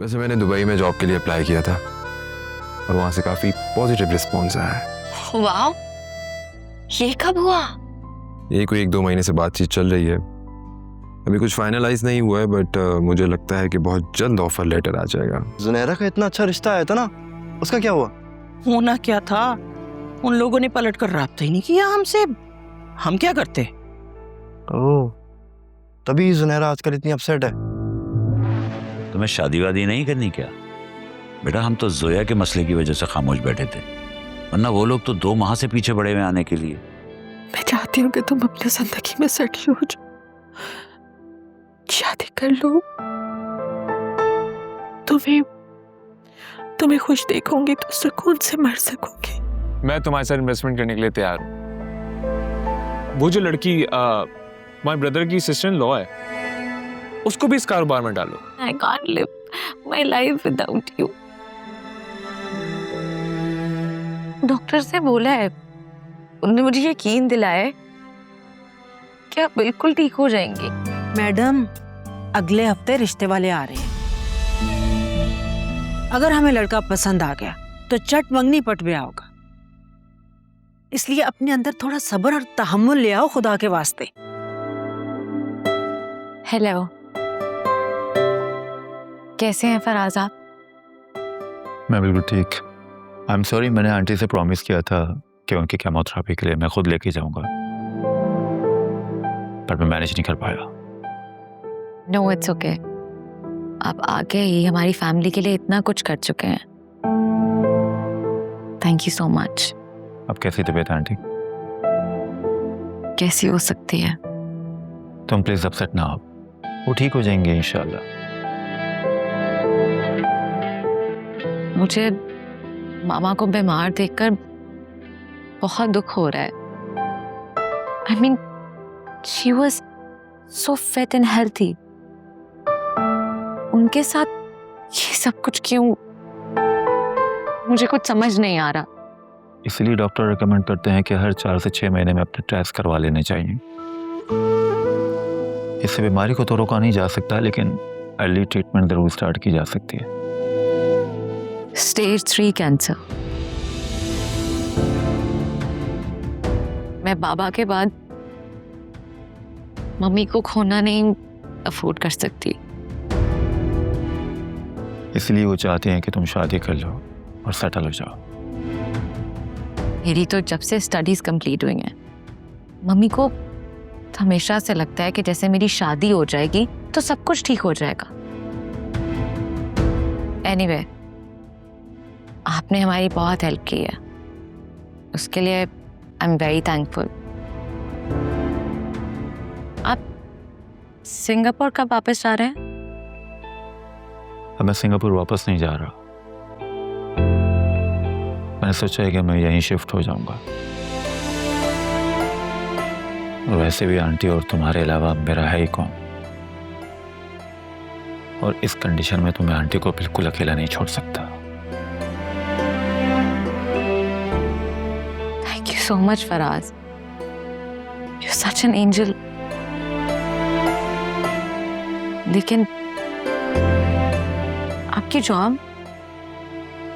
वैसे मैंने दुबई में जॉब के लिए अप्लाई किया था और वहां से काफी पॉजिटिव रिस्पॉन्स आया है। वाह, ये कब हुआ? ये कोई 1-2 महीने से बातचीत चल रही है। अभी कुछ फाइनलाइज नहीं हुआ है बट मुझे लगता है कि बहुत जल्द ऑफर लेटर आ जाएगा। जुनैरा का इतना अच्छा रिश्ता आया था ना, उसका क्या हुआ? होना क्या था, उन लोगों ने पलट कर राब्ता ही नहीं किया हमसे। हम क्या करते? ओह, तभी जुनैरा आजकल इतनी अपसेट है। तुम्हें शादी वादी नहीं करनी क्या? बेटा हम तो जोया के मसले की वजह से खामोश बैठे थे, वरना वो लोग तो 2 माह से पीछे पड़े हुए आने के लिए। मैं चाहती हूँ कि तुम अपनी जिंदगी में सेटल हो जाओ, शादी कर लो। तुम्हें खुश देखूंगी तो सुकून से मर सकूंगी। मैं तुम्हारे साथ इन्वेस्टमेंट करने के लिए तैयार हूँ। वो जो लड़की माय ब्रदर की सिस्टर इन लॉ है, उसको भी इस कारोबार में डालो। I can't live my life without you. Doctor से बोला है, उन्होंने मुझे यकीन दिलाया है कि आप बिल्कुल ठीक हो जाएंगी। मैडम, अगले हफ्ते रिश्ते वाले आ रहे हैं। अगर हमें लड़का पसंद आ गया तो चट मंगनी पट ब्याह होगा। इसलिए अपने अंदर थोड़ा सब्र और तहम्मुल ले आओ खुदा के वास्ते। हेलो, कैसे हैं फराज आप? मैं बिल्कुल ठीक। आई एम सॉरी, मैंने आंटी से प्रॉमिस किया था कि उनकी केमोथेरेपी के लिए मैं खुद लेके जाऊंगा, पर मैं मैनेज नहीं कर पाया। नो इट्स ओके, आप आगे ही हमारी फैमिली के लिए इतना कुछ कर चुके हैं। Thank you so much. अब कैसी तबीयत है आंटी? कैसी हो सकती है? तुम प्लीज अपसेट ना हो, वो ठीक हो जाएंगे इंशाल्लाह। मुझे मामा को बीमार देखकर बहुत दुख हो रहा है। I mean, she was so fit and healthy. उनके साथ ये सब कुछ क्यों? मुझे कुछ समझ नहीं आ रहा। इसलिए डॉक्टर रिकमेंड करते हैं कि हर 4 से 6 महीने में अपने टेस्ट करवा लेने चाहिए। इससे बीमारी को तो रोका नहीं जा सकता, लेकिन अर्ली ट्रीटमेंट जरूर स्टार्ट की जा सकती है। Stage 3 cancer. मैं बाबा के बाद मम्मी को खोना नहीं अफोर्ड कर सकती। इसलिए वो चाहते हैं कि तुम शादी कर लो और सेटल हो जाओ। मेरी तो जब से स्टडीज कंप्लीट हुई हैं, मम्मी को हमेशा से लगता है कि जैसे मेरी शादी हो जाएगी तो सब कुछ ठीक हो जाएगा। एनीवे, आपने हमारी बहुत हेल्प की है, उसके लिए आई एम वेरी थैंकफुल। आप सिंगापुर कब वापस जा रहे हैं? अब मैं सिंगापुर वापस नहीं जा रहा। मैंने सोचा है कि मैं यहीं शिफ्ट हो जाऊंगा। और वैसे भी आंटी और तुम्हारे अलावा मेरा है ही कौन, और इस कंडीशन में तो मैं आंटी को बिल्कुल अकेला नहीं छोड़ सकता। Thank you so much Faraz, you are such an angel. लेकिन आपकी जॉब?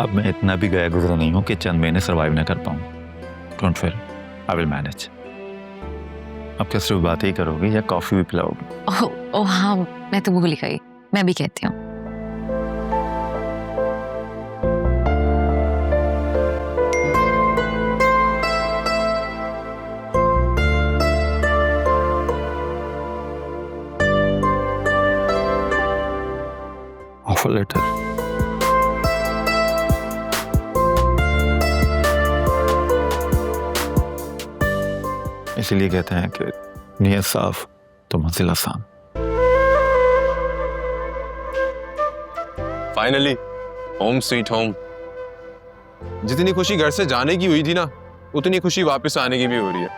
अब मैं इतना भी गया गुजरा नहीं हूं कि चंद महीने सर्वाइव न कर पाऊं। Don't fear, I will manage. अब क्या सिर्फ बात ही करोगी या कॉफी भी पिलाओगी? ओह हाँ, मैं तो भूल गई, मैं भी कहती हूँ। Offer letter. इसीलिए कहते हैं कि नियत साफ तो मंजिल आसान। Finally home sweet home. जितनी खुशी घर से जाने की हुई थी ना, उतनी खुशी वापस आने की भी हो रही है।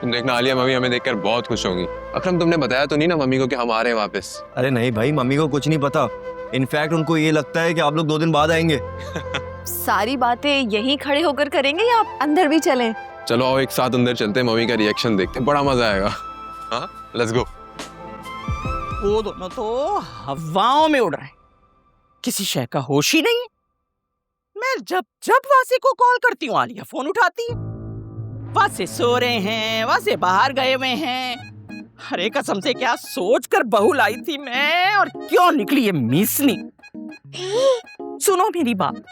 तुम देखना आलिया मम्मी हमें देखकर बहुत खुश होंगी। अकरम, तुमने बताया तो नहीं ना मम्मी को कि हम आ रहे हैं वापस? अरे नहीं भाई, मम्मी को कुछ नहीं पता। इनफैक्ट उनको ये लगता है कि आप लोग 2 दिन बाद आएंगे। सारी बातें यहीं खड़े होकर करेंगे या आप अंदर भी चलें? चलो आओ एक साथ अंदर चलते हैं, मम्मी का रिएक्शन देखते हैं, बड़ा मजा आएगा। हाँ, लेट्स गो। वो दोनों तो हवाओं में उड़ रहे हैं। किसी शय का होश ही नहीं है। मैं जब जब वासे को कॉल करती हूँ आलिया फोन उठाती है। वासे सो रहे हैं, वासे बाहर गए हुए हैं। अरे कसम से क्या सोच कर बहू लाई थी मैं, और क्यों निकली ये मीसनी। सुनो मेरी बात,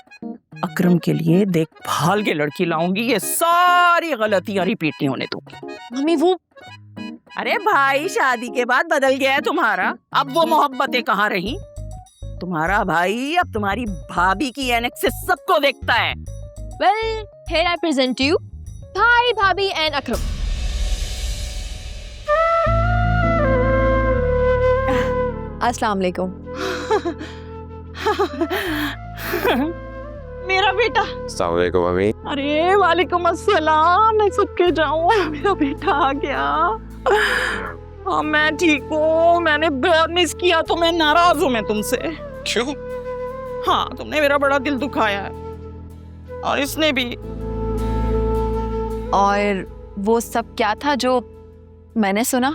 अकरम के लिए देखभाल के लड़की लाऊंगी, ये सारी गलतियां रिपीट नहीं होने दूंगी। मम्मी वो अरे भाई शादी के बाद बदल गया है तुम्हारा, अब वो मोहब्बतें कहाँ रही। तुम्हारा भाई अब तुम्हारी भाभी की एनक से सबको देखता है। Well, here I present you भाई, भाभी एंड अकरम। अस्सलाम वालेकुम। मेरा बेटा। अस्सलाम वालेकुम मम्मी। अरे वालेकुम अस्सलाम, मैं सबके जाऊँ, मेरा बेटा आ गया। हाँ मैं ठीक हूँ, मैंने बहुत मिस किया तो मैं नाराज हूँ मैं तुमसे। क्यों? हाँ तुमने मेरा बड़ा दिल दुखाया है, और इसने भी। और वो सब क्या था जो मैंने सुना?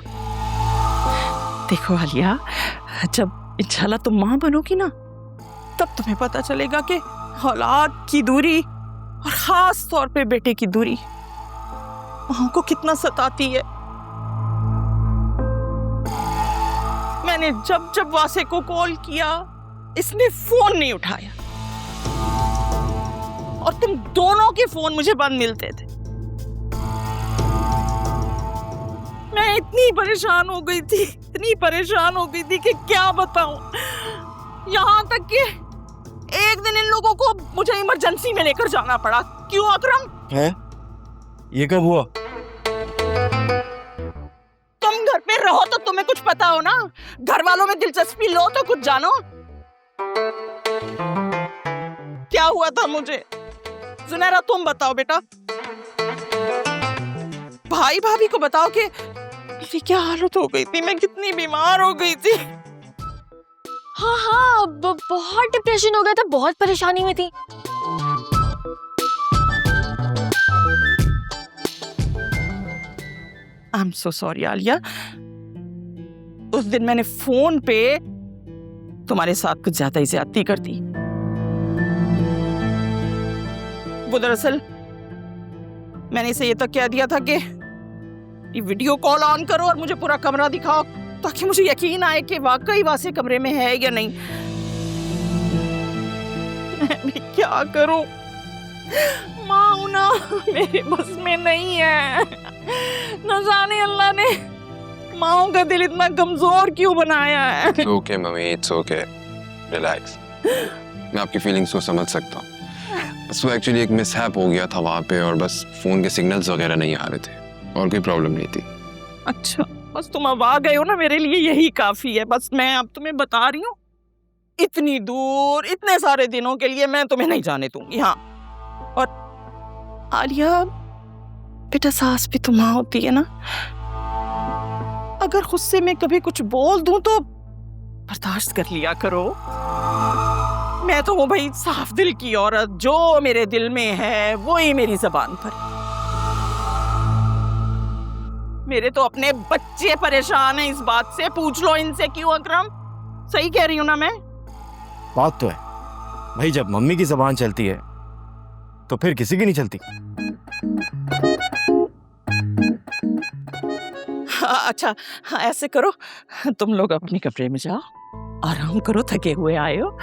देखो आलिया, जब इंशाल्लाह तुम माँ बनोगी ना, तब तुम्हें पता चलेगा कि औलाद की दूरी और खास तौर पे बेटे की दूरी माँ को कितना सताती है। मैंने जब जब वासे को कॉल किया, इसने फोन नहीं उठाया, और तुम दोनों के फोन मुझे बंद मिलते थे। मैं इतनी परेशान हो गई थी, इतनी परेशान हो गई थी कि क्या बताऊं। यहाँ तक कि एक दिन इन लोगों को मुझे इमरजेंसी में लेकर जाना पड़ा। क्यों अकरम? है? ये कब हुआ? तुम घर पे रहो तो तुम्हें कुछ पता हो ना, घर वालों में दिलचस्पी लो तो कुछ जानो। क्या हुआ था मुझे? जुनैरा तुम बताओ बेटा, भाई भाभी को बताओ कि मेरी क्या हालत हो गई थी, मैं कितनी बीमार हो गई थी। हाँ, बहुत डिप्रेशन हो गया था, बहुत परेशानी में थी। I am so sorry Alia, उस दिन मैंने फोन पे तुम्हारे साथ कुछ ज्यादा ही ज्यादती कर दी। वो दरअसल मैंने इसे ये तक कह दिया था कि ये वीडियो कॉल ऑन करो और मुझे पूरा कमरा दिखाओ, ताकि मुझे यकीन आए कि वाकई वासे कमरे में है या नहीं। मैं क्या करूं, माँ ना मेरे बस में नहीं है। न जाने अल्लाह ने माओ का दिल इतना कमजोर क्यों बनाया है। It's okay mummy, it's okay, relax. मैं आपकी फीलिंग्स को समझ सकता हूँ। बस वो एक्चुअली एक मिसहैप हो गया था वहाँ पे, और बस फोन के सिग्नल्स वगैरह नहीं आ रहे थे, और कोई प्रॉब्लम नहीं थी। अच्छा, बस तुम अब आ गए हो ना, मेरे लिए यही काफी है। बस मैं अब तुम्हें बता रही हूँ, इतनी दूर इतने सारे दिनों के लिए मैं तुम्हें नहीं जाने दूंगी। हाँ, और आलिया बेटा, सास भी तो माँ होती है ना, अगर गुस्से में कभी कुछ बोल दूं तो बर्दाश्त कर लिया करो। मैं तो हूँ भाई साफ दिल की औरत, जो मेरे दिल में है वही मेरी जबान पर। मेरे तो अपने बच्चे परेशान हैं इस बात से, पूछ लो इनसे। क्यों अकरम, सही कह रही हूँ ना मैं? बात तो है भाई, जब मम्मी की जबान चलती है तो फिर किसी की नहीं चलती। अच्छा हाँ, ऐसे करो, तुम लोग अपने कमरे में जाओ, आराम करो, थके हुए आए हो।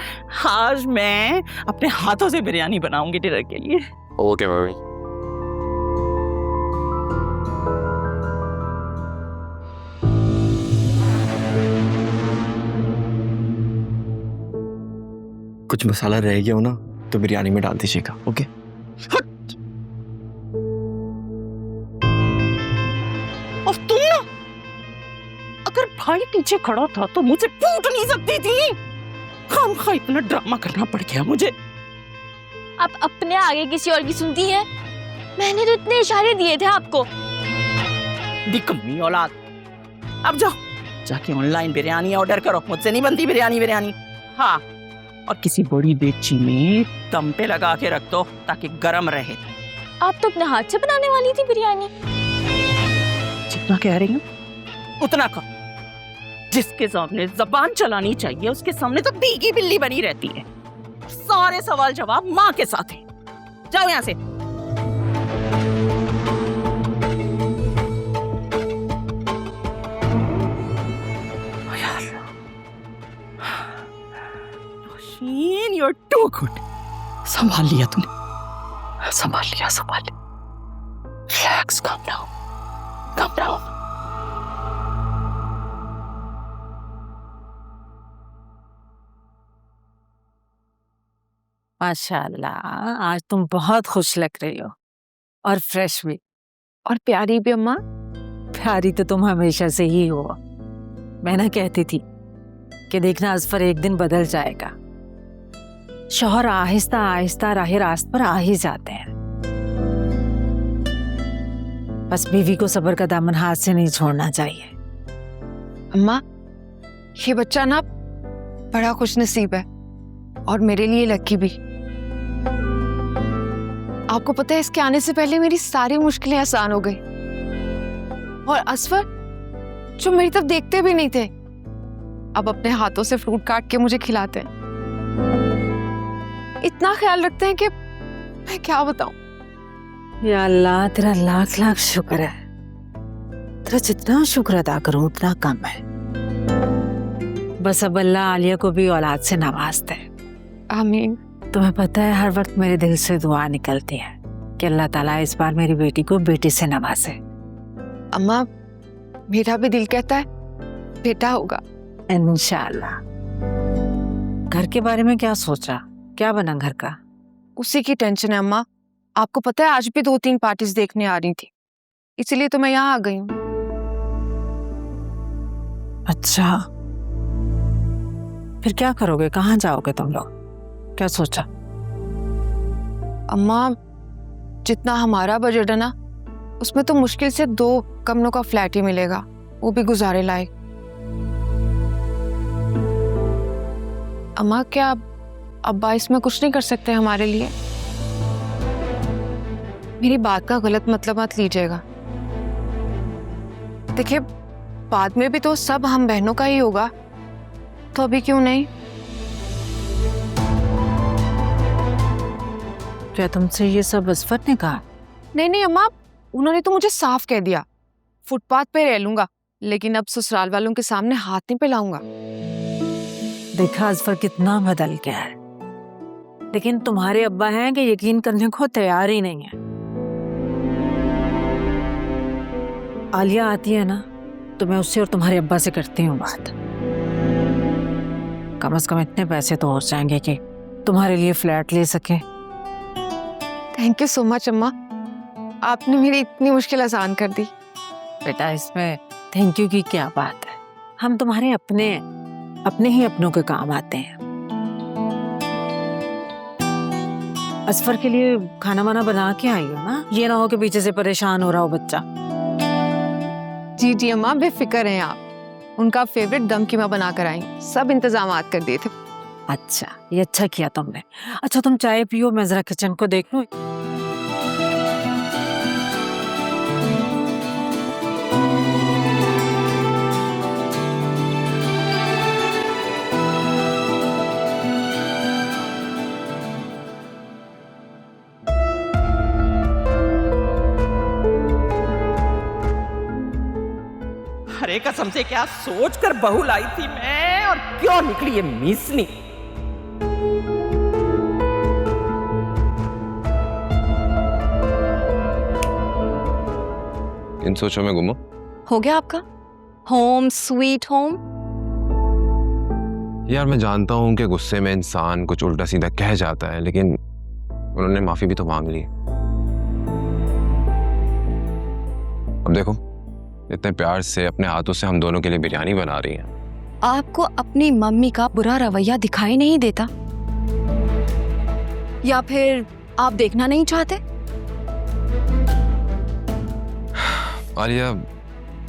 आज मैं अपने हाथों से बिरयानी बनाऊंगी डिनर के लिए। Okay mummy. कुछ मसाला रह गया हो ना तो बिरयानी में डाल दीजिएगा। ओके? और तुम ना, अगर भाई पीछे खड़ा था तो मुझे पूछ नहीं सकती थी। खामखा इतना ड्रामा करना पड़ गया मुझे। आप अपने आगे किसी और की सुनती हैं? मैंने तो इतने इशारे दिए थे आपको। निकम्मी औलाद। अब जाओ, जाके ऑनलाइन बिरयानी ऑर्डर करो, मुझसे नहीं बनती बिरयानी। हाँ, और किसी बड़ी देगची में दम पे लगा के रख दो ताकि गरम रहे। आप तो अपने हाथ से बनाने वाली थी बिरयानी। जितना कह रही हूँ उतना करो। जिसके सामने जबान चलानी चाहिए उसके सामने तो भीगी बिल्ली बनी रहती है। सारे सवाल जवाब माँ के साथ है। जाओ यहाँ से। Rosheen, you're too good. संभाल लिया तूने, संभाल लिया, संभाल लिया। Relax, calm down, calm down. माशाल्लाह, आज तुम बहुत खुश लग रही हो और फ्रेश भी। और प्यारी भी अम्मा। प्यारी तो तुम हमेशा से ही हो। मैं ना कहती थी कि देखना अजफर एक दिन बदल जाएगा। शौहर आहिस्ता आहिस्ता राह रास्त पर आ ही जाते हैं। बस बीवी को सब्र का दामन हाथ से नहीं छोड़ना चाहिए। अम्मा, ये बच्चा ना बड़ा खुश नसीब है और मेरे लिए लकी भी। आपको पता है, इसके आने से पहले मेरी सारी मुश्किलें आसान हो गई और असफर जो मेरी तरफ देखते भी नहीं थे अब अपने हाथों से फ्रूट काट के मुझे खिलाते हैं। इतना ख्याल रखते हैं कि मैं क्या बताऊं। या अल्लाह, तेरा लाख लाख शुक्र है। तेरा जितना शुक्र अदा करो उतना कम है। बस अब अल्लाह आलिया को भी औलाद से नवाजते है। आमीन। तुम्हें पता है, हर वक्त मेरे दिल से दुआ निकलती है कि अल्लाह ताला इस बार मेरी बेटी को बेटी से नवाजे। अम्मा, मेरा भी दिल कहता है बेटा होगा इंशाअल्लाह। घर के बारे में क्या सोचा? क्या बना घर का? उसी की टेंशन है अम्मा। आपको पता है, आज भी 2-3 पार्टीज देखने आ रही थी, इसीलिए तो मैं यहाँ आ गई हूँ। अच्छा, फिर क्या करोगे? कहाँ जाओगे तुम लोग? क्या सोचा? अम्मा, जितना हमारा बजट है ना, उसमें तो मुश्किल से 2 कमरों का फ्लैट ही मिलेगा, वो भी गुजारे लायक। अम्मा, क्या अब्बा इसमें कुछ नहीं कर सकते हमारे लिए? मेरी बात का गलत मतलब मत लीजिएगा। देखिए, बाद में भी तो सब हम बहनों का ही होगा, तो अभी क्यों नहीं? क्या तुमसे ये सब असफर ने कहा? नहीं नहीं अम्मा, उन्होंने तो मुझे साफ कह दिया फुटपाथ पे रह लूंगा, लेकिन अब ससुराल वालों के सामने हाथ नहीं फैलाऊंगा। देखा असफर कितना बदल गया है, लेकिन तुम्हारे अब्बा हैं कि यकीन करने को तैयार ही नहीं है। आलिया आती है ना, तो मैं उससे और तुम्हारे अब्बा से करती हूँ बात। कम से कम इतने पैसे तो हो जाएंगे कि तुम्हारे लिए फ्लैट ले सके। थैंक यू सो मच अम्मा, आपने मेरी इतनी मुश्किल आसान कर दी। बेटा, इसमें थैंक यू की क्या बात है? हम तुम्हारे अपने हैं, अपने ही अपनों के काम आते हैं। असफर के लिए खाना वाना बना के आई हो ना, ये ना हो कि पीछे से परेशान हो रहा हो बच्चा। जी जी अम्मा, बेफिक्र हैं आप। उनका फेवरेट दम कीमा बना कर आई, सब इंतजामात कर दिए थे। अच्छा, ये अच्छा किया तुमने। अच्छा, तुम चाय पियो, मैं जरा किचन को देख लूं। अरे कसम से क्या सोच कर बहू लाई थी मैं, और क्यों निकली ये मिसनी। इन सोचों में गुमो। हो गया आपका होम स्वीट होम? यार, मैं जानता हूं कि गुस्से में इंसान कुछ उल्टा सीधा कह जाता है, लेकिन उन्होंने माफी भी तो मांग ली। अब देखो, इतने प्यार से अपने हाथों से हम दोनों के लिए बिरयानी बना रही हैं। आपको अपनी मम्मी का बुरा रवैया दिखाई नहीं देता, या फिर आप देखना नहीं चाहते? Alia,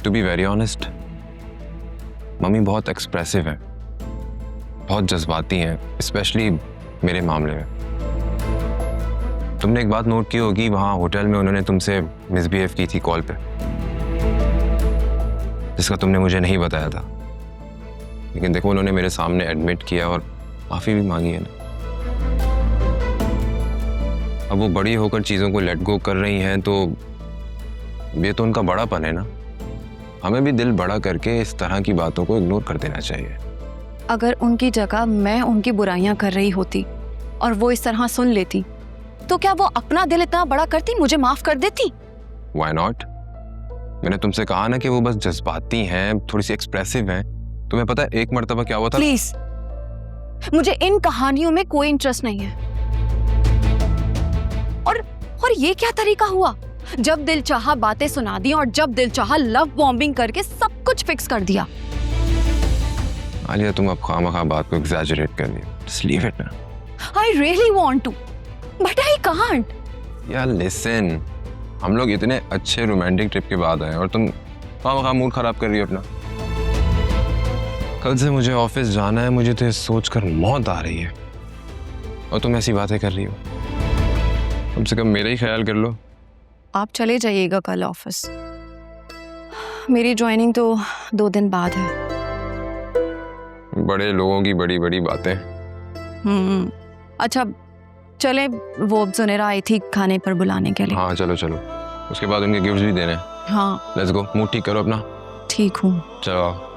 to be very honest, mummy बहुत एक्सप्रेसिव है, बहुत जज्बाती हैं, स्पेशली मेरे मामले में। तुमने एक बात नोट की होगी, वहाँ होटल में उन्होंने तुमसे मिसबिहेव की थी कॉल पे, जिसका तुमने मुझे नहीं बताया था। लेकिन देखो उन्होंने मेरे सामने एडमिट किया और माफ़ी भी मांगी है ना। अब वो बड़ी होकर चीज़ों को लेट गो कर रही हैं तो ये तो उनका बड़ापन है ना। हमें भी दिल बड़ा करके इस तरह की बातों को इग्नोर कर देना चाहिए। अगर उनकी जगह मैं उनकी बुराइयां कर रही होती और वो इस तरह सुन लेती तो क्या वो अपना दिल इतना बड़ा करती, मुझे माफ कर देती? Why not? मैंने तुमसे कहा ना कि वो बस जज्बाती हैं, थोड़ी सी एक्सप्रेसिव हैं। तुम्हें पता है एक मर्तबा क्या हुआ था? प्लीज, मुझे इन कहानियों में कोई इंटरेस्ट नहीं है। और ये क्या तरीका हुआ? जब दिल चाहा बातें सुना दी और जब दिल चाहा लव बॉम्बिंग करके सब कुछ फिक्स कर दिया। आलिया तुम अब खामखा बात को एग्जैजरेट कर लियो। Just leave it ना। I really want to, but I can't. यार लिसन, हम लोग इतने अच्छे रोमांटिक ट्रिप के बाद आए और तुम खामखा मूड खराब कर रही हो अपना। कल से मुझे ऑफिस जाना है, मुझे तो सोचकर मौत आ रही है और तुम ऐसी बातें कर रही हो। कम से कम मेरा ही ख्याल कर लो। आप चले जाइएगा कल ऑफिस, मेरी ज्वाइनिंग तो 2 दिन बाद है। बड़े लोगों की बड़ी बड़ी बातें। अच्छा चले, वो जुनेरा आई थी खाने पर बुलाने के लिए। हाँ चलो चलो, उसके बाद उनके गिफ्ट्स भी देने हैं। हाँ लेट्स गो, मूड ठीक करो अपना। ठीक हूँ। चलो।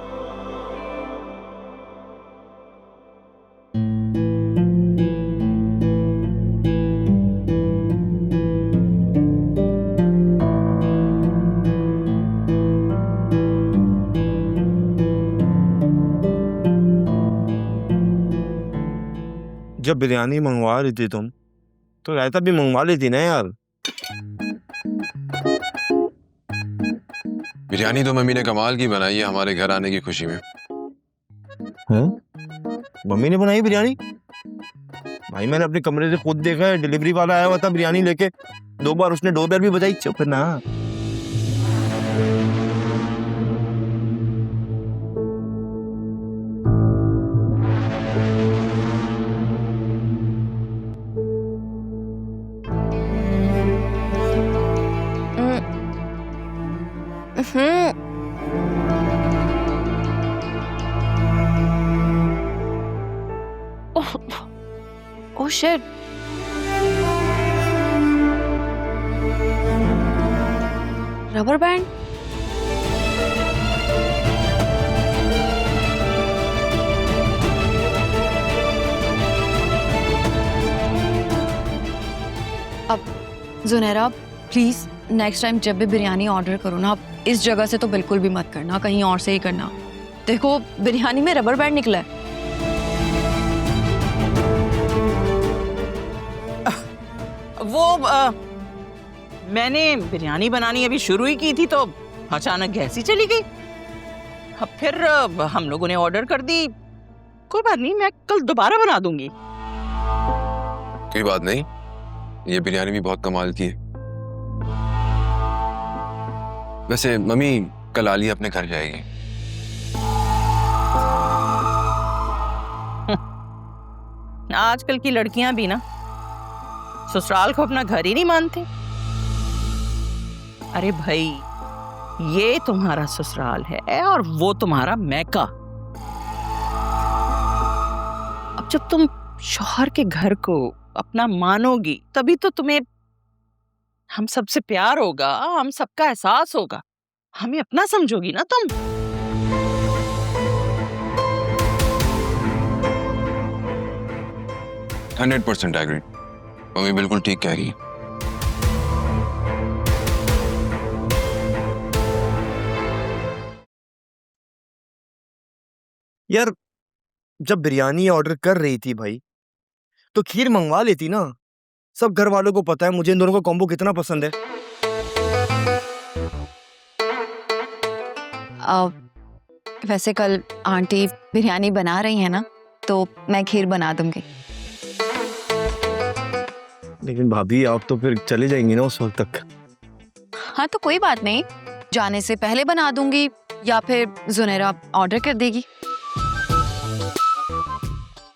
जब बिरयानी मंगवा रही थी तुम तो रायता भी मंगवा लेती ना यार। बिरयानी तो मम्मी ने कमाल की बनाई है हमारे घर आने की खुशी में। हैं? मम्मी ने बनाई बिरयानी? भाई मैंने अपने कमरे से खुद देखा है, डिलीवरी वाला आया हुआ था बिरयानी लेके। 2 बार उसने डोरबेल भी बजाई। चुप ना। Oh shit. Rubber band? अब जुनैरा प्लीज नेक्स्ट टाइम जब भी बिरयानी ऑर्डर करो ना, आप इस जगह से तो बिल्कुल भी मत करना, कहीं और से ही करना। देखो बिरयानी में रबर बैंड निकला है। मैंने बिरयानी बनानी अभी शुरू ही की थी तो अचानक गैस ही चली गई। अब फिर हम लोगों ने ऑर्डर कर दी। कोई बात नहीं, मैं कल दोबारा बना दूंगी। कोई बात नहीं, ये बिरयानी भी बहुत कमाल की है। वैसे मम्मी कल आलिया अपने घर जाएगी। आजकल की लड़कियां भी ना ससुराल को अपना घर ही नहीं मानती। अरे भाई, ये तुम्हारा ससुराल है और वो तुम्हारा मैका। अब जब तुम शौहर के घर को अपना मानोगी तभी तो तुम्हें हम सबसे प्यार होगा, हम सबका एहसास होगा, हमें अपना समझोगी ना तुम। 100% एग्री। मम्मी बिल्कुल ठीक कह रही है। यार जब बिरयानी ऑर्डर कर रही थी भाई तो खीर मंगवा लेती ना। सब घर वालों को पता है मुझे इन दोनों का कॉम्बो कितना पसंद है। वैसे कल आंटी बिरयानी बना रही है ना, तो मैं खीर बना दूंगी। लेकिन भाभी आप तो फिर चले जाएंगी ना उस वक्त तक। हाँ तो कोई बात नहीं, जाने से पहले बना दूंगी या फिर जुनैरा ऑर्डर कर देगी।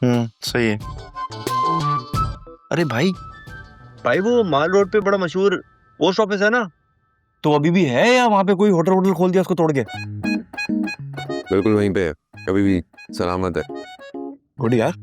सही है। अरे भाई वो माल रोड पे बड़ा मशहूर पोस्ट ऑफिस है ना, तो अभी भी है या वहां पे कोई होटल खोल दिया उसको तोड़ के? बिल्कुल वहीं पे है। कभी भी सलामत है। गुड यार।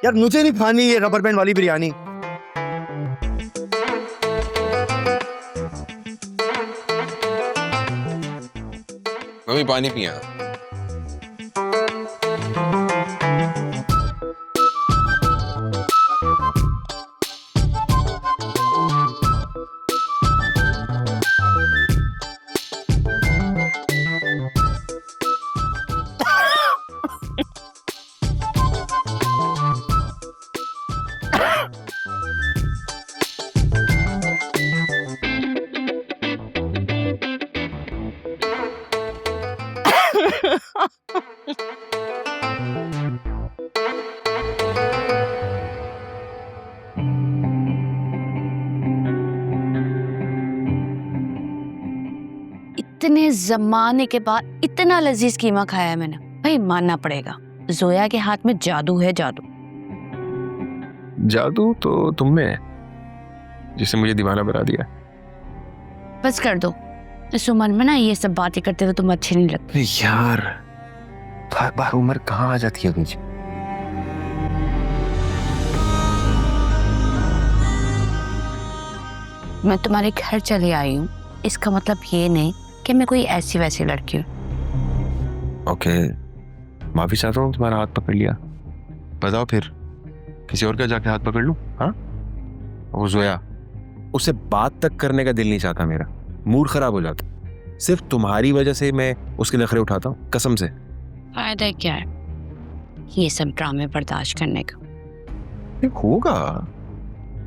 यार मुझे नहीं खानी ये रबर बैंड वाली बिरयानी। मम्मी पानी पिया। इतने जमाने के बाद इतना लजीज कीमा खाया है मैंने, भाई मानना पड़ेगा। जोया के हाथ में जादू है, जादू। जादू तो तुम में है, जिसने मुझे दीवाना बना दिया। बस कर दो, इस उम्र में ना ये सब बातें करते हुए तुम अच्छे नहीं लगते। यार बार बार उम्र कहाँ आ जाती है मुझे। मैं तुम्हारे घर चले आई हूँ, इसका मतलब ये नहीं कि मैं कोई ऐसी वैसी लड़की हूँ। ओके, माफी चाहता हूँ, तुम्हारा हाथ पकड़ लिया। बताओ फिर किसी और का जाके हाथ पकड़ लूं? हाँ, वो जोया, उसे बात तक करने का दिल नहीं चाहता मेरा, मूड खराब हो जाता। सिर्फ तुम्हारी वजह से मैं उसके नखरे उठाता हूँ, कसम से। फायदा क्या है ये सब ड्रामे बर्दाश्त करने का? होगा,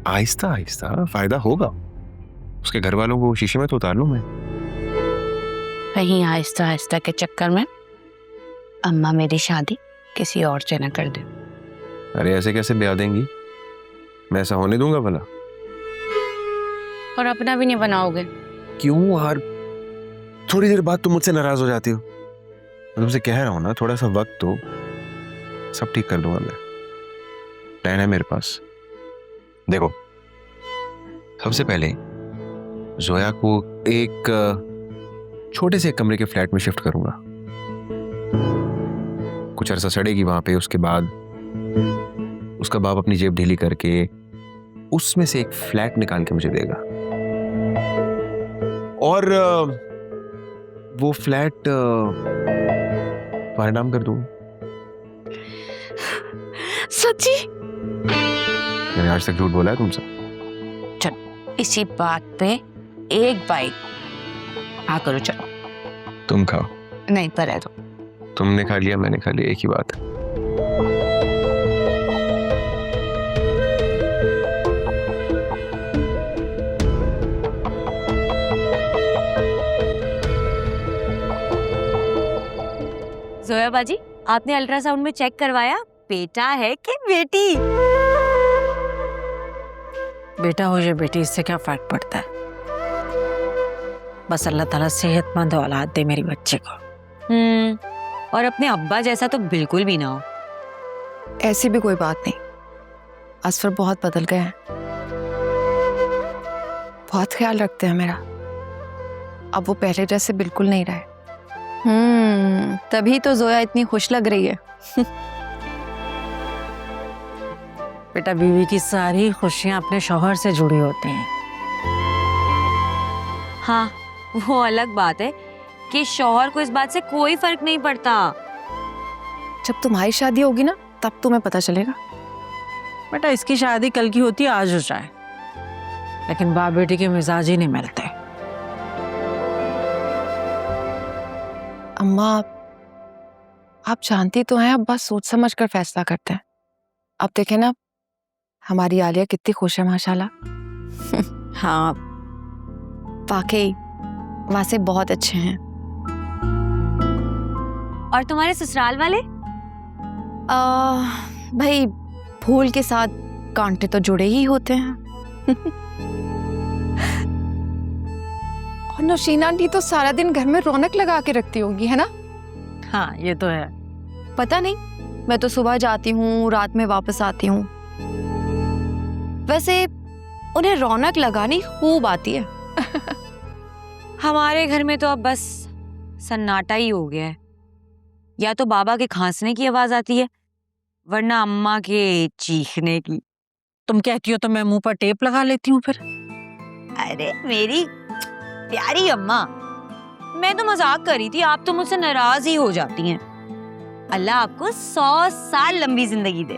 आहिस्ता आहिस्ता फायदा होगा। उसके घर वालों को शीशे में तो उतार लूं मैं। कहीं आहिस्ता आहिस्ता के चक्कर में अम्मा मेरी शादी किसी और से न कर दे। अरे ऐसे कैसे ब्याह देंगी? मैं ऐसा होने दूंगा भला? और अपना भी नहीं बनाओगे? क्यों यार, थोड़ी देर बाद तुम मुझसे नाराज हो जाती हो। मैं तुमसे कह रहा हूं ना, थोड़ा सा वक्त दो, सब ठीक कर दूंगा मैं। प्लान है मेरे पास। देखो, सबसे पहले जोया को एक छोटे से कमरे के फ्लैट में शिफ्ट करूंगा। कुछ अरसा सड़ेगी वहां पे, उसके बाद उसका बाप अपनी जेब ढीली करके उसमें से एक फ्लैट निकाल के मुझे देगा, और वो फ्लैट तुम्हारे नाम कर दूंगा। सच्ची? मैंने आज तक झूठ बोला है तुमसे? चलो इसी बात पे एक बाइट हाँ करो, चलो। तुम खाओ। नहीं पर है तो तुमने खा लिया, मैंने खा लिया, एक ही बात है। जोया बाजी, आपने अल्ट्रासाउंड में चेक करवाया, बेटा है कि बेटी? बेटा हो या बेटी, इससे क्या फर्क पड़ता है? बस अल्लाह ताला सेहतमंद औलाद दे मेरी बच्चे को। और अपने अब्बा जैसा तो बिल्कुल भी ना हो। ऐसी भी कोई बात नहीं, असफर बहुत बदल गया है, बहुत ख्याल रखते हैं मेरा। अब वो पहले जैसे बिल्कुल नहीं रहे। तभी तो जोया इतनी खुश लग रही है। बेटा, बीवी की सारी खुशियां अपने शौहर से जुड़ी होती हैं। हाँ, वो अलग बात है कि शौहर को इस बात से कोई फर्क नहीं पड़ता। जब तुम्हारी शादी होगी ना तब तुम्हें पता चलेगा। बेटा इसकी शादी कल की होती आज हो जाए, लेकिन बाप बेटी के मिजाज ही नहीं मिलते। अम्मा आप जानती तो हैं, अब बस सोच समझ कर फैसला करते हैं। अब देखें ना हमारी आलिया कितनी खुश है माशाल्लाह। हाँ वाकई वासे बहुत अच्छे हैं। और तुम्हारे ससुराल वाले? भाई फूल के साथ कांटे तो जुड़े ही होते हैं। और नौशीना आंटी तो सारा दिन घर में रौनक लगा के रखती होंगी, है ना? हाँ ये तो है। पता नहीं, मैं तो सुबह जाती हूँ रात में वापस आती हूँ। वैसे उन्हें रौनक लगानी खूब आती है। हमारे घर में तो अब बस सन्नाटा ही हो गया है। या तो बाबा के खांसने की आवाज आती है, वरना अम्मा के चीखने की। तुम कहती हो तो मैं मुंह पर टेप लगा लेती हूँ फिर। अरे मेरी प्यारी अम्मा, मैं तो मजाक कर रही थी, आप तो मुझसे नाराज ही हो जाती हैं। अल्लाह आपको 100 साल लंबी जिंदगी दे।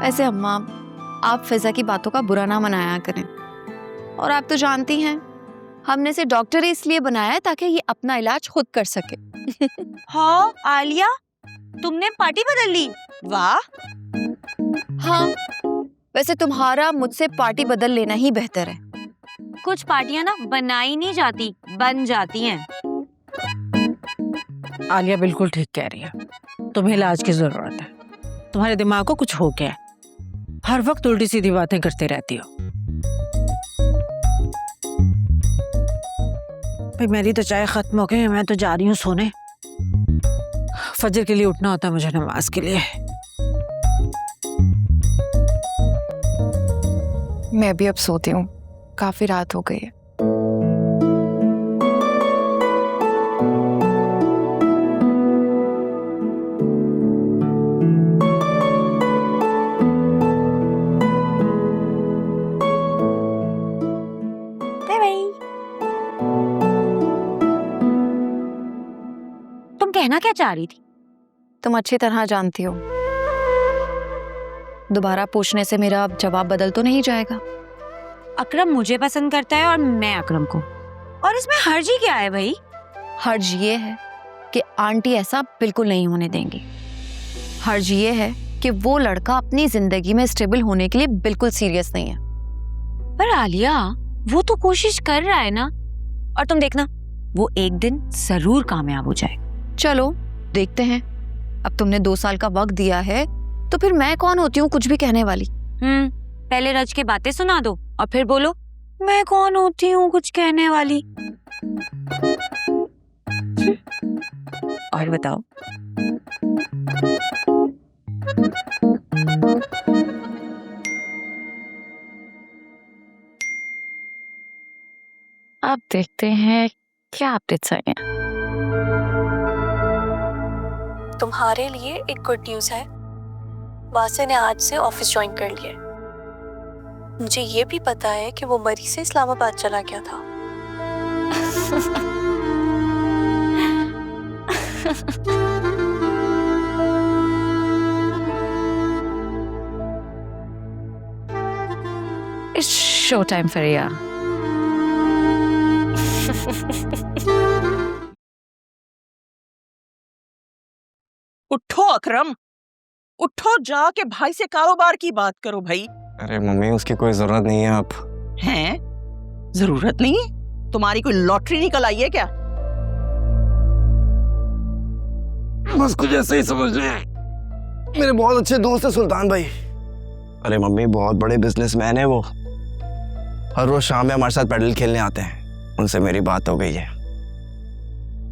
ऐसे अम्मा आप फिजा की बातों का बुरा ना मनाया करें। और आप तो जानती हैं हमने इसे डॉक्टर इसलिए बनाया है ताकि ये अपना इलाज खुद कर सके। हाँ आलिया, तुमने पार्टी बदल ली, वाह। हाँ वैसे तुम्हारा मुझसे पार्टी बदल लेना ही बेहतर है। कुछ पार्टियां ना बनाई नहीं जाती, बन जाती हैं। आलिया बिल्कुल ठीक कह रही है, तुम्हें इलाज की जरूरत है। तुम्हारे दिमाग को कुछ हो गया है, हर वक्त उल्टी सीधी बातें करते रहती हो। भाई मेरी तो चाय खत्म हो गई, मैं तो जा रही हूँ सोने। फजर के लिए उठना होता है मुझे, नमाज के लिए। मैं भी अब सोती हूँ, काफी रात हो गई है। तुम कहना क्या चाह रही थी? तुम अच्छी तरह जानती हो, दोबारा पूछने से मेरा जवाब बदल तो नहीं जाएगा। अकरम मुझे पसंद करता है और मैं अकरम को, और इसमें हर्ज ही क्या है भाई? हर्ज ये है कि आंटी ऐसा बिल्कुल नहीं होने देंगी। हर्ज ये है कि वो लड़का अपनी जिंदगी में स्टेबल होने के लिए बिल्कुल सीरियस नहीं है। पर आलिया वो तो कोशिश कर रहा है ना, और तुम देखना वो एक दिन जरूर कामयाब हो जाए। चलो देखते हैं। अब तुमने 2 साल का वक्त दिया है तो फिर मैं कौन होती हूँ कुछ भी कहने वाली। पहले रज के बातें सुना दो और फिर बोलो मैं कौन होती हूँ कुछ कहने वाली। और बताओ। अब देखते हैं क्या अपडेट्स आए हैं। तुम्हारे लिए एक गुड न्यूज़ है, वासे ने आज से ऑफिस ज्वाइन कर लिया है। मुझे ये भी पता है कि वो मरी से इस्लामाबाद चला गया था। It's show time for Riya. उठो अकरम, उठो, जाके भाई से कारोबार की बात करो भाई। अरे मम्मी उसकी कोई जरूरत नहीं है। आप हैं? जरूरत नहीं है? तुम्हारी कोई लॉटरी निकल आई है क्या? बस कुछ ऐसे ही समझ रहे हैं। मेरे बहुत अच्छे दोस्त है सुल्तान भाई। अरे मम्मी बहुत बड़े बिजनेसमैन है वो, हर रोज शाम में हमारे साथ पैडल खेलने आते हैं। उनसे मेरी बात हो गई है,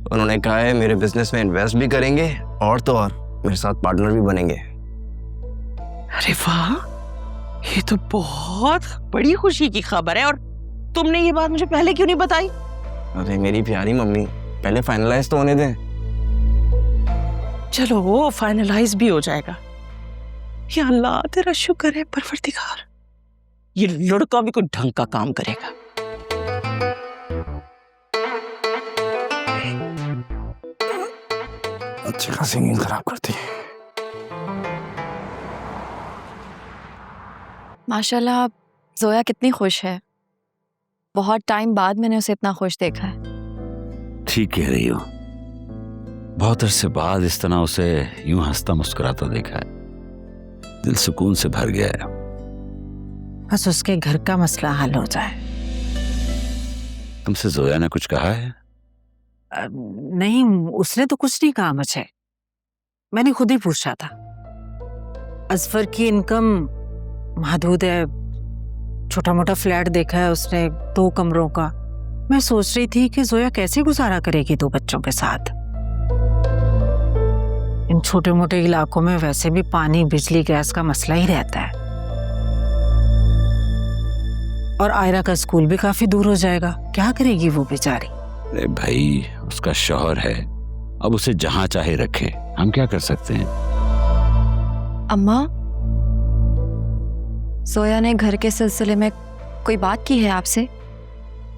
उन्होंने कहा है मेरे बिजनेस में इन्वेस्ट भी करेंगे और तो और मेरे साथ पार्टनर भी बनेंगे। अरे वाह, ये तो बहुत बड़ी खुशी की खबर है। और तुमने ये बात मुझे पहले क्यों नहीं बताई? अरे मेरी प्यारी मम्मी, पहले फाइनलाइज तो होने दें। चलो वो फाइनलाइज भी हो जाएगा। या अल्लाह तेरा शुक्र है परवरदिगार, ये लड़का भी कोई ढंग का काम करेगा। अच्छी खासी नींद खराब करती है। माशाल्लाह जोया कितनी खुश है। बहुत टाइम बाद मैंने उसे इतना खुश देखा है। ठीक कह रही हो, बहुत अरसे बाद इस तरह उसे यूं हंसता मुस्कुराता देखा है, दिल सुकून से भर गया है। बस उसके घर का मसला हल हो जाए। तुमसे जोया ने कुछ कहा है? नहीं, उसने तो कुछ नहीं कहा मुझे। मैंने खुद ही पूछा था। असफर की इनकम महदूद है, छोटा मोटा फ्लैट देखा है उसने 2 कमरों का। मैं सोच रही थी कि जोया कैसे गुजारा करेगी 2 बच्चों के साथ। इन छोटे मोटे इलाकों में वैसे भी पानी बिजली गैस का मसला ही रहता है, और आयरा का स्कूल भी काफी दूर हो जाएगा। क्या करेगी वो बेचारी? अरे भाई, उसका शौहर है, अब उसे जहां चाहे रखे, हम क्या कर सकते हैं? अम्मा, जोया ने घर के सिलसिले में कोई बात की है आपसे?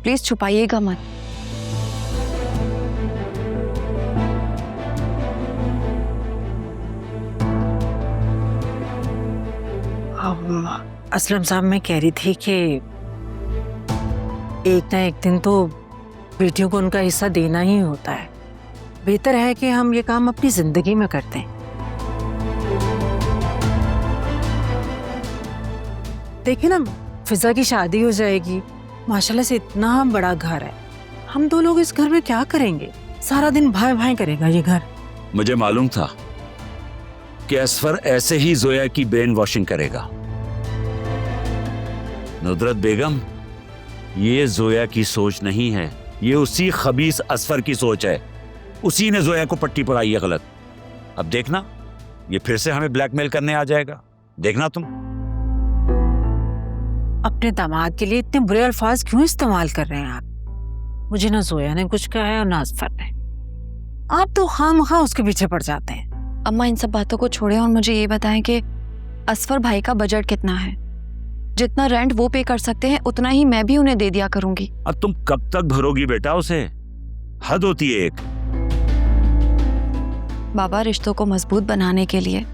प्लीज छुपाइएगा मत। असलम साहब, मैं कह रही थी कि एक ना एक दिन तो बेटियों को उनका हिस्सा देना ही होता है। बेहतर है कि हम ये काम अपनी जिंदगी में करते हैं। देखिए ना, फिजा की शादी हो जाएगी, माशाल्लाह से इतना बड़ा घर है। हम 2 लोग इस घर में क्या करेंगे? सारा दिन भाई भाई करेगा ये घर। मुझे मालूम था कि असफर ऐसे ही जोया की ब्रेन वॉशिंग करेगा। नुदरत बेगम, ये जोया की सोच नहीं है, ये उसी खबीस असफर की सोच है। उसी ने जोया को पट्टी पड़ाई है गलत। अब देखना, ये फिर से हमें ब्लैकमेल करने आ जाएगा। देखना तुम। अपने दामाद के लिए इतने बुरे अल्फाज क्यों इस्तेमाल कर रहे हैं आप? मुझे ना जोया ने कुछ कहा है और ना असफर ने। आप तो खामखा उसके पीछे पड़ जाते हैं। अम्मा, इन सब बातों को छोड़ें और मुझे ये बताएं कि असफर भाई का बजट कितना है? जितना रेंट वो पे कर सकते हैं उतना ही मैं भी उन्हें दे दिया करूंगी। अब तुम कब तक भरोगी बेटा उसे? हद होती है एक। बाबा, रिश्तों को मजबूत बनाने के लिए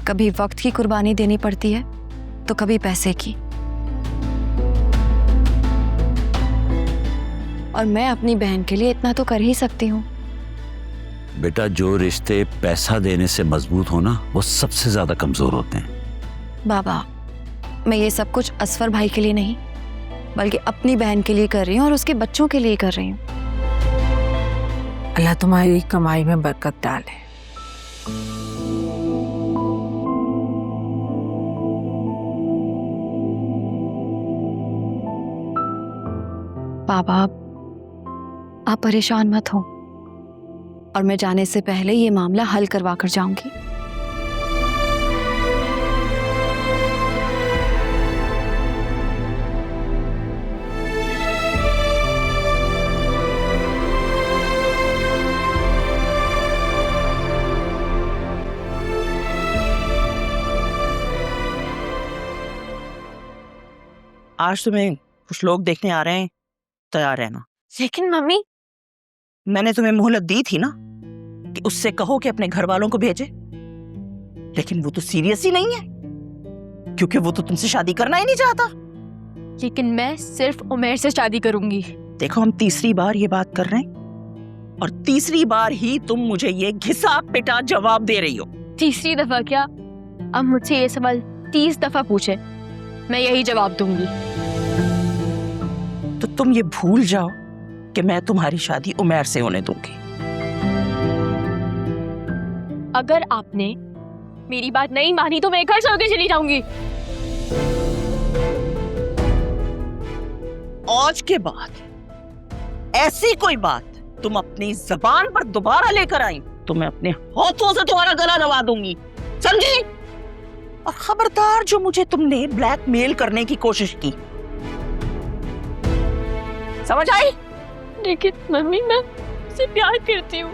कभी वक्त की कुर्बानी देनी पड़ती है तो कभी पैसे की। और मैं अपनी बहन के लिए इतना तो कर ही सकती हूँ। बेटा, जो रिश्ते पैसा देने से मजबूत हो ना, वो सबसे ज्यादा कमजोर होते हैं। बाबा, मैं ये सब कुछ असफर भाई के लिए नहीं बल्कि अपनी बहन के लिए कर रही हूँ और उसके बच्चों के लिए कर रही हूँ। अल्लाह तुम्हारी कमाई में बरकत डाले। बाबा, आप परेशान मत हो, और मैं जाने से पहले ये मामला हल करवा कर जाऊंगी। आज तुम्हें कुछ लोग देखने आ रहे हैं, तैयार रहना। लेकिन मम्मी, मैंने तुम्हें मोहलत दी थी ना कि उससे कहो कि अपने घर वालों को भेजे, लेकिन वो तो सीरियस ही नहीं है, क्योंकि वो तो तुमसे शादी करना ही नहीं चाहता। लेकिन मैं सिर्फ उमेर से शादी करूंगी। देखो, हम तीसरी बार ये बात कर रहे हैं और तीसरी बार ही तुम मुझे ये घिसा पिटा जवाब दे रही हो। तीसरी दफा क्या, अब मुझसे ये सवाल 30 दफा पूछे, मैं यही जवाब दूंगी। तो तुम ये भूल जाओ कि मैं तुम्हारी शादी उमैर से होने दूंगी। अगर आपने मेरी बात नहीं मानी तो मैं घर छोड़ के चली जाऊंगी। आज के बाद ऐसी कोई बात तुम अपनी जबान पर दोबारा लेकर आई तो मैं अपने हाथों से तुम्हारा गला दबा दूंगी, समझी? और खबरदार, जो मुझे तुमने ब्लैकमेल करने की कोशिश की, समझ आई? लेकिन मम्मी, मैं उससे प्यार करती हूँ,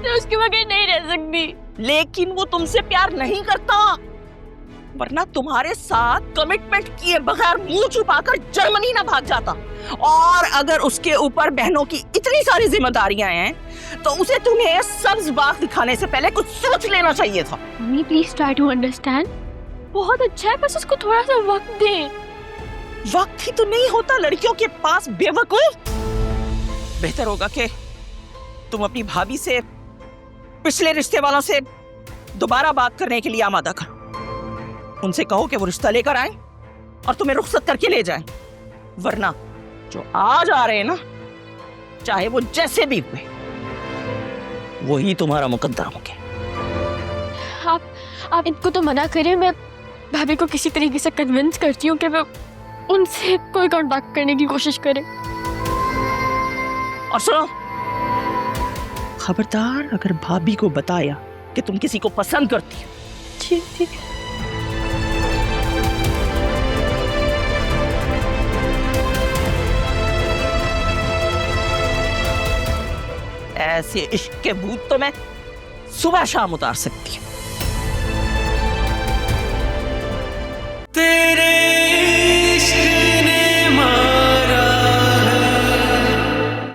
मैं उसके बगैर नहीं रह सकती। लेकिन वो तुमसे प्यार नहीं करता, वरना तुम्हारे साथ कमिटमेंट किए बगैर मुंह छुपाकर जर्मनी ना भाग जाता। और अगर उसके ऊपर बहनों की इतनी सारी जिम्मेदारियां हैं तो उसे तुम्हें सब्ज बाग दिखाने से पहले कुछ सोच लेना चाहिए था। Mummy please try to understand. बहुत अच्छा है, बस उसको थोड़ा सा वक्त दें। वक्त ही तो नहीं होता लड़कियों के पास, बेवकूफ। बेहतर होगा कि तुम अपनी भाभी से पिछले रिश्ते वालों से दोबारा बात करने के लिए आमादा करो। उनसे कहो कि वो रिश्ता लेकर आए और तुम्हें रुखसत करके ले जाएं। वरना जो आज आ रहे हैं ना, चाहे वो जैसे भी हुए, वही तुम्हारा मुकद्दर होंगे। आप इनको तो मना करें, मैं भाभी को किसी तरीके से कन्विंस करती हूँ कि वो उनसे कोई कांटेक्ट करने की कोशिश करे। और सुनो, खबरदार अगर भाभी को बताया कि तुम किसी को पसंद करती हो। ठीक ठीक है। ऐसे इश्क के भूत तो मैं सुबह शाम उतार सकती हूँ।